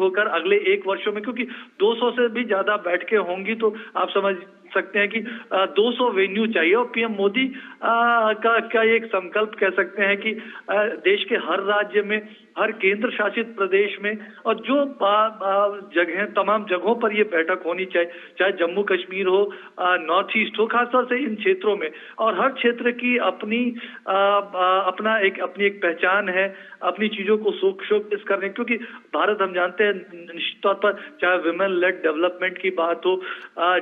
होकर अगले 1 वर्षों में, क्योंकि 200 से भी ज्यादा बैठकें होंगी तो आप समझ सकते हैं कि 200 वेन्यू चाहिए। और पीएम मोदी का एक संकल्प कह सकते हैं कि देश के हर राज्य में, हर केंद्र शासित प्रदेश में और जो जगह, तमाम जगहों पर ये बैठक होनी चाहिए, चाहे जम्मू कश्मीर हो, नॉर्थ ईस्ट हो, खासतौर से इन क्षेत्रों में। और हर क्षेत्र की अपनी अपनी एक पहचान है, अपनी चीजों को शोकेस करने, क्योंकि भारत हम जानते हैं निश्चित तौर पर, चाहे विमेन लेड डेवलपमेंट की बात हो,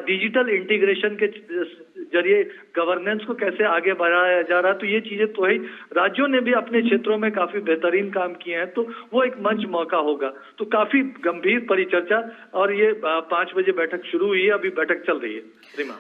डिजिटल इंटीग्रेशन के जरिए गवर्नेंस को कैसे आगे बढ़ाया जा रहा है, तो ये चीजें तो है। राज्यों ने भी अपने क्षेत्रों में काफी बेहतरीन काम किए हैं, तो वो एक मंच मौका होगा। तो काफी गंभीर परिचर्चा, और ये 5 बजे बैठक शुरू हुई है, अभी बैठक चल रही है। रीमा,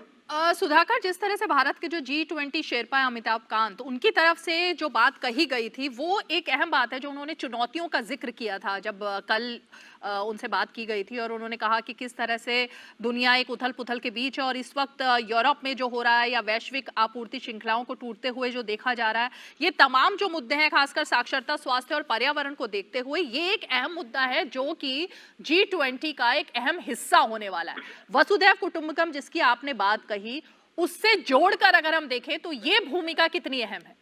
सुधाकर, जिस तरह से भारत के जो G20 शेरपा है अमिताभ कांत, उनकी तरफ से जो बात कही गई थी वो एक अहम बात है, जो उन्होंने चुनौतियों का जिक्र किया था जब कल उनसे बात की गई थी। और उन्होंने कहा कि किस तरह से दुनिया एक उथल पुथल के बीच है और इस वक्त यूरोप में जो हो रहा है या वैश्विक आपूर्ति श्रृंखलाओं को टूटते हुए जो देखा जा रहा है, ये तमाम जो मुद्दे हैं, खासकर साक्षरता, स्वास्थ्य और पर्यावरण को देखते हुए, ये एक अहम मुद्दा है जो कि G20 का एक अहम हिस्सा होने वाला है। वसुधैव कुटुंबकम जिसकी आपने बात कही, उससे जोड़कर अगर हम देखें तो ये भूमिका कितनी अहम है?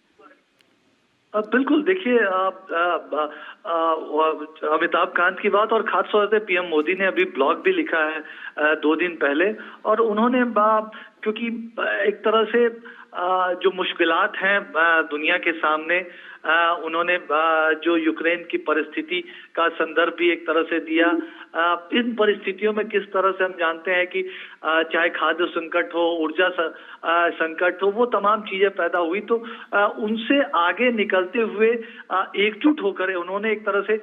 बिल्कुल, देखिए अमिताभ कांत की बात, और खासतौर से पीएम मोदी ने अभी ब्लॉग भी लिखा है 2 दिन पहले, और उन्होंने क्योंकि एक तरह से जो मुश्किलात हैं दुनिया के सामने, उन्होंने जो यूक्रेन की परिस्थिति का संदर्भ भी एक तरह से दिया। इन परिस्थितियों में किस तरह से हम जानते हैं कि चाहे खाद्य संकट हो, ऊर्जा संकट हो, वो तमाम चीजें पैदा हुई, तो उनसे आगे निकलते हुए एकजुट होकर उन्होंने एक तरह से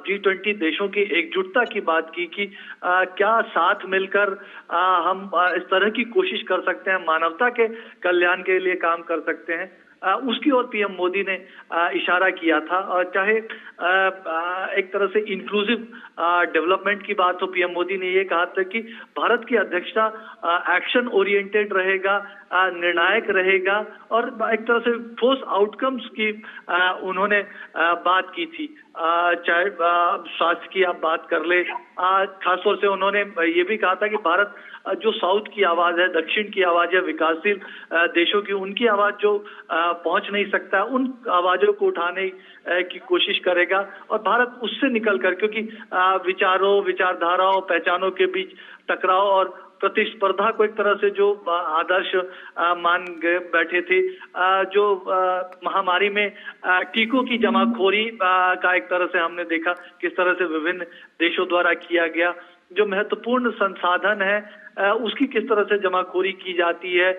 G20 देशों की एकजुटता की बात की कि क्या साथ मिलकर हम इस तरह की कोशिश कर सकते हैं, मानवता के कल्याण के लिए काम कर सकते हैं। उसकी ओर पीएम मोदी ने इशारा किया था। और चाहे एक तरह से इंक्लूसिव डेवलपमेंट की बात हो, पीएम मोदी ने ये कहा था कि भारत की अध्यक्षता एक्शन ओरिएंटेड रहेगा, निर्णायक रहेगा, और एक तरह से ठोस आउटकम्स की उन्होंने बात की थी। चाहे स्वास्थ्य की आप बात कर ले, खासतौर से उन्होंने ये भी कहा था कि भारत जो साउथ की आवाज है, दक्षिण की आवाज है, विकासशील देशों की, उनकी आवाज जो पहुंच नहीं सकता, उन आवाजों को उठाने की कोशिश करेगा। और भारत उससे निकलकर, क्योंकि विचारों, विचारधाराओं, पहचानों के बीच टकराव और प्रतिस्पर्धा को एक तरह से जो आदर्श मान बैठे थे, जो महामारी में टीकों की जमाखोरी का एक तरह से हमने देखा किस तरह से विभिन्न देशों द्वारा किया गया, जो महत्वपूर्ण संसाधन है उसकी किस तरह से जमाखोरी की जाती है,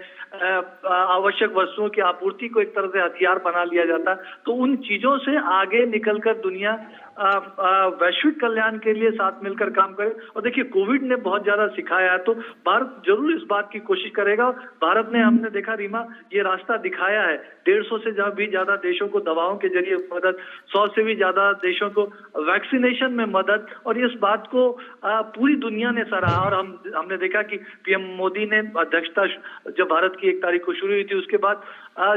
आवश्यक वस्तुओं की आपूर्ति को एक तरह से हथियार बना लिया जाता है। तो उन चीजों से आगे निकलकर दुनिया वैश्विक कल्याण के लिए साथ मिलकर काम करे। और देखिए, कोविड ने बहुत ज्यादा सिखाया है, तो भारत जरूर इस बात की कोशिश करेगा। भारत ने, हमने देखा रीमा, ये रास्ता दिखाया है। 150 से भी ज्यादा देशों को दवाओं के जरिए मदद, 100 से भी ज्यादा देशों को वैक्सीनेशन में मदद, और इस बात को पूरी दुनिया ने सराहा। और हमने देखा कि पीएम मोदी ने अध्यक्षता जब भारत की 1 तारीख को शुरू हुई थी, उसके बाद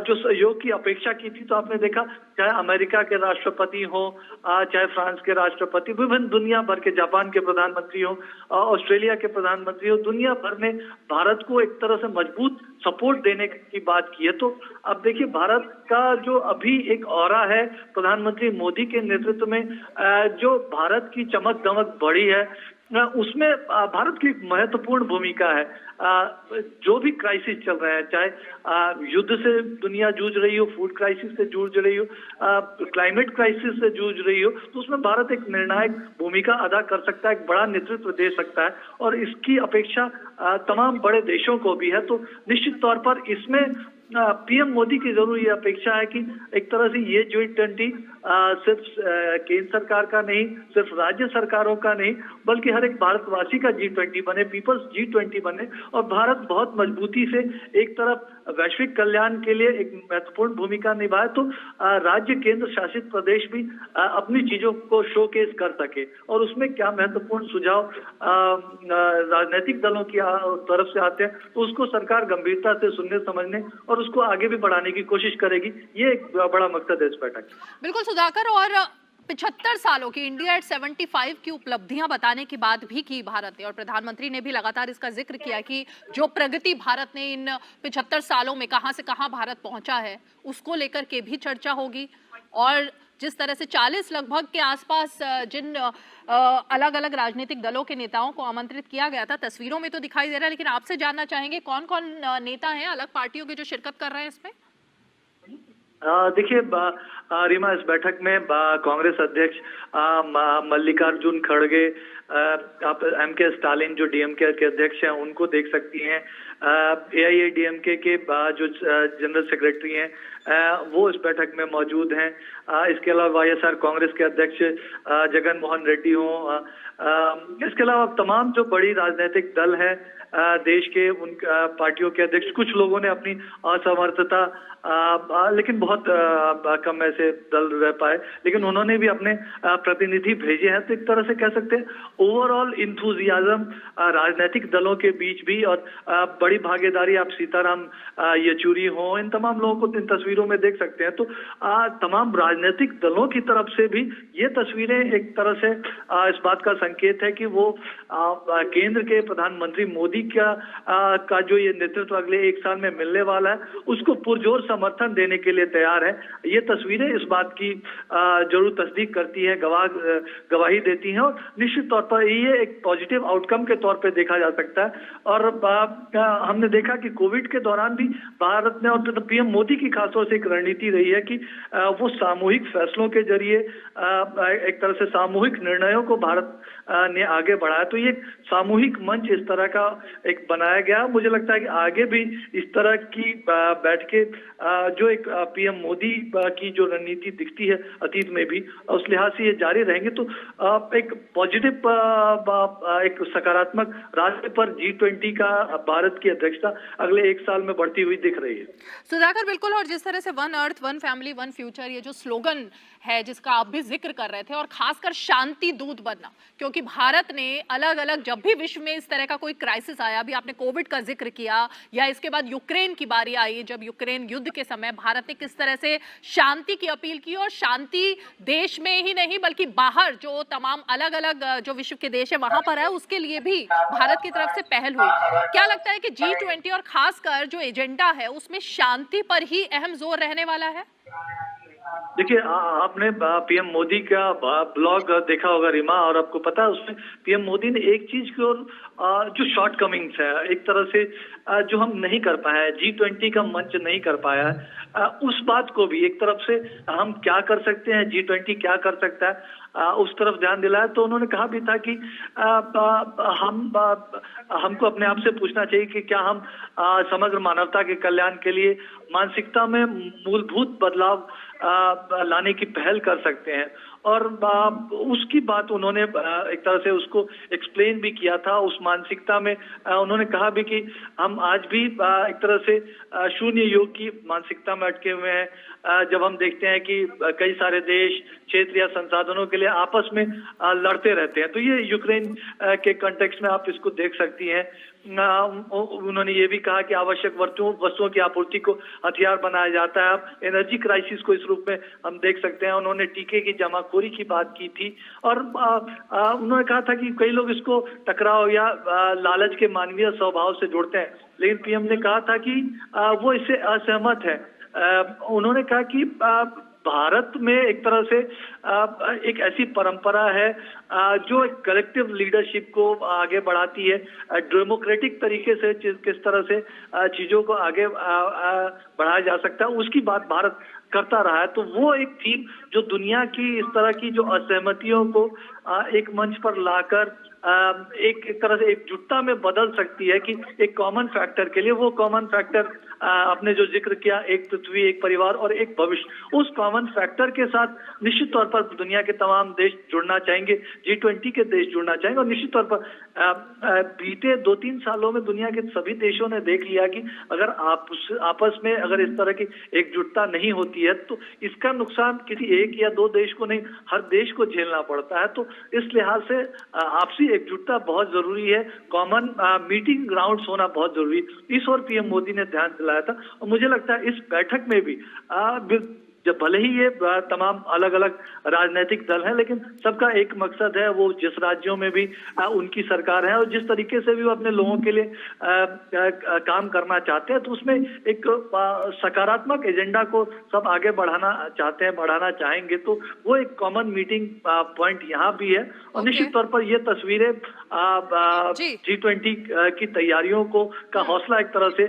जो सहयोग की अपेक्षा की थी, तो आपने देखा चाहे अमेरिका के राष्ट्रपति हो, चाहे फ्रांस के राष्ट्रपति, विभिन्न दुनिया भर के, जापान के प्रधानमंत्री हो, ऑस्ट्रेलिया के प्रधानमंत्री हो, दुनिया भर ने भारत को एक तरह से मजबूत सपोर्ट देने की बात की है। तो अब देखिए, भारत का जो अभी एक ऑरा है प्रधानमंत्री मोदी के नेतृत्व में, जो भारत की चमक दमक बढ़ी है, उसमें भारत की महत्वपूर्ण भूमिका है। जो भी क्राइसिस चल रहे हैं, चाहे युद्ध से दुनिया जूझ रही हो, फूड क्राइसिस से जूझ रही हो, क्लाइमेट क्राइसिस से जूझ रही हो, तो उसमें भारत एक निर्णायक भूमिका अदा कर सकता है, एक बड़ा नेतृत्व दे सकता है, और इसकी अपेक्षा तमाम बड़े देशों को भी है। तो निश्चित तौर पर इसमें पीएम मोदी की जरूर ये अपेक्षा है कि एक तरह से ये G20 सिर्फ केंद्र सरकार का नहीं, सिर्फ राज्य सरकारों का नहीं, बल्कि हर एक भारतवासी का G20 बने, पीपल्स G20 बने, और भारत बहुत मजबूती से एक तरफ वैश्विक कल्याण के लिए एक महत्वपूर्ण भूमिका निभाए, तो राज्य, केंद्र शासित प्रदेश भी अपनी चीजों को शोकेस कर सके। और उसमें क्या महत्वपूर्ण सुझाव राजनीतिक दलों की तरफ से आते हैं, तो उसको सरकार गंभीरता से सुनने, समझने और उसको आगे भी बढ़ाने की कोशिश करेगी। ये एक बड़ा मकसद है इस बैठक। बिल्कुल सुधाकर, और 75 सालों की इंडिया एट 75 की उपलब्धियां बताने की बात भी की भारत ने, और प्रधानमंत्री ने भी लगातार इसका जिक्र किया कि जो प्रगति भारत ने इन 75 सालों में कहां से कहां भारत पहुंचा है उसको लेकर के भी चर्चा होगी। और जिस तरह से 40 लगभग के आसपास जिन अलग अलग राजनीतिक दलों के नेताओं को आमंत्रित किया गया था, तस्वीरों में तो दिखाई दे रहा है, लेकिन आपसे जानना चाहेंगे कौन कौन नेता हैं अलग पार्टियों के जो शिरकत कर रहे हैं इसमें। देखिए रीमा, इस बैठक में कांग्रेस अध्यक्ष मल्लिकार्जुन खड़गे, आप एमके स्टालिन जो डीएमके के अध्यक्ष हैं उनको देख सकती हैं, एआईएडीएमके के जो जनरल सेक्रेटरी हैं वो इस बैठक में मौजूद हैं। इसके अलावा वाईएसआर कांग्रेस के अध्यक्ष जगन मोहन रेड्डी हों, इसके अलावा तमाम जो बड़ी राजनीतिक दल हैं देश के, उन पार्टियों के अध्यक्ष, कुछ लोगों ने अपनी असमर्थता लेकिन बहुत कम ऐसे दल रह पाए, लेकिन उन्होंने भी अपने प्रतिनिधि भेजे हैं। तो एक तरह से कह सकते हैं ओवरऑल इंथुजियाज्म राजनीतिक दलों के बीच भी, और बड़ी भागीदारी, आप सीताराम येचुरी हो, इन तमाम लोगों को इन तस्वीरों में देख सकते हैं। तो तमाम राजनीतिक दलों की तरफ से भी ये तस्वीरें एक तरह से इस बात का संकेत है कि वो केंद्र के प्रधानमंत्री मोदी का जो ये नेतृत्व अगले 1 साल में मिलने वाला है उसको पुरजोर समर्थन देने के लिए तैयार है। ये तस्वीरें इस बात की जरूर तस्दीक करती है, गवाही देती हैं, और निश्चित तौर पर ये एक पॉजिटिव आउटकम के तौर पे देखा जा सकता है। और हमने देखा कि कोविड के दौरान भी भारत ने, और पीएम मोदी की खासतौर से एक रणनीति रही है कि वो सामूहिक फैसलों के जरिए एक तरह से सामूहिक निर्णयों को भारत ने आगे बढ़ाया। तो ये सामूहिक मंच इस तरह का एक बनाया गया। मुझे लगता है कि आगे भी इस तरह की बैठकें जो एक पीएम मोदी की जो रणनीति दिखती है अतीत में भी, उस लिहाज से ये जारी रहेंगे। तो एक पॉजिटिव, एक सकारात्मक रास्ते पर G20 का भारत की अध्यक्षता अगले 1 साल में बढ़ती हुई दिख रही है। सुधाकर, बिल्कुल, और जिस तरह से one earth one family one future, ये जो स्लोगन है जिसका आप भी जिक्र कर रहे थे, और खासकर शांति दूत बनना, क्योंकि भारत ने अलग अलग जब भी विश्व में इस तरह का कोई क्राइसिस आया, अभी आपने कोविड का जिक्र किया, या इसके बाद यूक्रेन की बारी आई, जब यूक्रेन युद्ध के समय भारत ने किस तरह से शांति की अपील की, और शांति देश में ही नहीं बल्कि बाहर जो तमाम अलग अलग जो विश्व के देश है वहां पर है, उसके लिए भी भारत की तरफ से पहल हुई। क्या लगता है कि G20 और खासकर जो एजेंडा है उसमें शांति पर ही अहम जोर रहने वाला है? देखिए, आपने पीएम मोदी का ब्लॉग देखा होगा रीमा, और आपको पता है उसमें पीएम मोदी ने एक चीज की ओर जो शॉर्टकमिंग्स है, एक तरह से जो हम नहीं कर पाए हैं, G20 का मंच नहीं कर पाया है, उस बात को भी एक तरफ से हम क्या कर सकते हैं, G20 क्या कर सकता है, उस तरफ ध्यान दिलाया। तो उन्होंने कहा भी था कि हमको अपने आप से पूछना चाहिए कि क्या हम समग्र मानवता के कल्याण के लिए मानसिकता में मूलभूत बदलाव लाने की पहल कर सकते हैं। और उसकी बात उन्होंने एक तरह से उसको एक्सप्लेन भी किया था। उस मानसिकता में उन्होंने कहा भी कि हम आज भी एक तरह से शून्य योग की मानसिकता में अटके हुए हैं। जब हम देखते हैं कि कई सारे देश क्षेत्र या संसाधनों के लिए आपस में लड़ते रहते हैं, तो ये यूक्रेन के कॉन्टेक्स्ट में आप इसको देख सकती हैं। उन्होंने ये भी कहा कि आवश्यक वस्तुओं की आपूर्ति को हथियार बनाया जाता है। अब एनर्जी क्राइसिस को इस रूप में हम देख सकते हैं। उन्होंने टीके की जमाखोरी की बात की थी, और उन्होंने कहा था कि कई लोग इसको टकराव या लालच के मानवीय स्वभाव से जोड़ते हैं, लेकिन पीएम ने कहा था कि वो इससे असहमत है। उन्होंने कहा कि भारत में एक तरह से एक ऐसी परंपरा है जो एक कलेक्टिव लीडरशिप को आगे बढ़ाती है, डेमोक्रेटिक तरीके से किस तरह से चीजों को आगे बढ़ाया जा सकता है, उसकी बात भारत करता रहा है। तो वो एक थीम जो दुनिया की इस तरह की जो असहमतियों को एक मंच पर लाकर एक तरह से एकजुटता में बदल सकती है, कि एक कॉमन फैक्टर के लिए, वो कॉमन फैक्टर आपने जो जिक्र किया, एक पृथ्वी, एक परिवार और एक भविष्य, उस कॉमन फैक्टर के साथ निश्चित तौर पर दुनिया के तमाम देश जुड़ना चाहेंगे, G20 के देश जुड़ना चाहेंगे। और निश्चित तौर पर बीते 2-3 सालों में दुनिया के सभी देशों ने देख लिया कि अगर आपस में अगर इस तरह की एकजुटता नहीं होती है तो इसका नुकसान किसी एक या 2 देश को नहीं, हर देश को झेलना पड़ता है। तो इस लिहाज से आपसी एकजुटता बहुत जरूरी है, कॉमन मीटिंग ग्राउंड्स होना बहुत जरूरी। इस ओर पीएम मोदी ने ध्यान दिलाया था, और मुझे लगता है इस बैठक में भी जब भले ही ये तमाम अलग अलग राजनीतिक दल हैं, लेकिन सबका एक मकसद है, वो जिस राज्यों में भी उनकी सरकार है और जिस तरीके से भी वो अपने लोगों के लिए काम करना चाहते हैं, तो उसमें एक सकारात्मक एजेंडा को सब आगे बढ़ाना चाहते हैं, बढ़ाना चाहेंगे। तो वो एक कॉमन मीटिंग पॉइंट यहाँ भी है। और निश्चित तौर पर ये तस्वीरें G20 की तैयारियों को का हौसला एक तरह से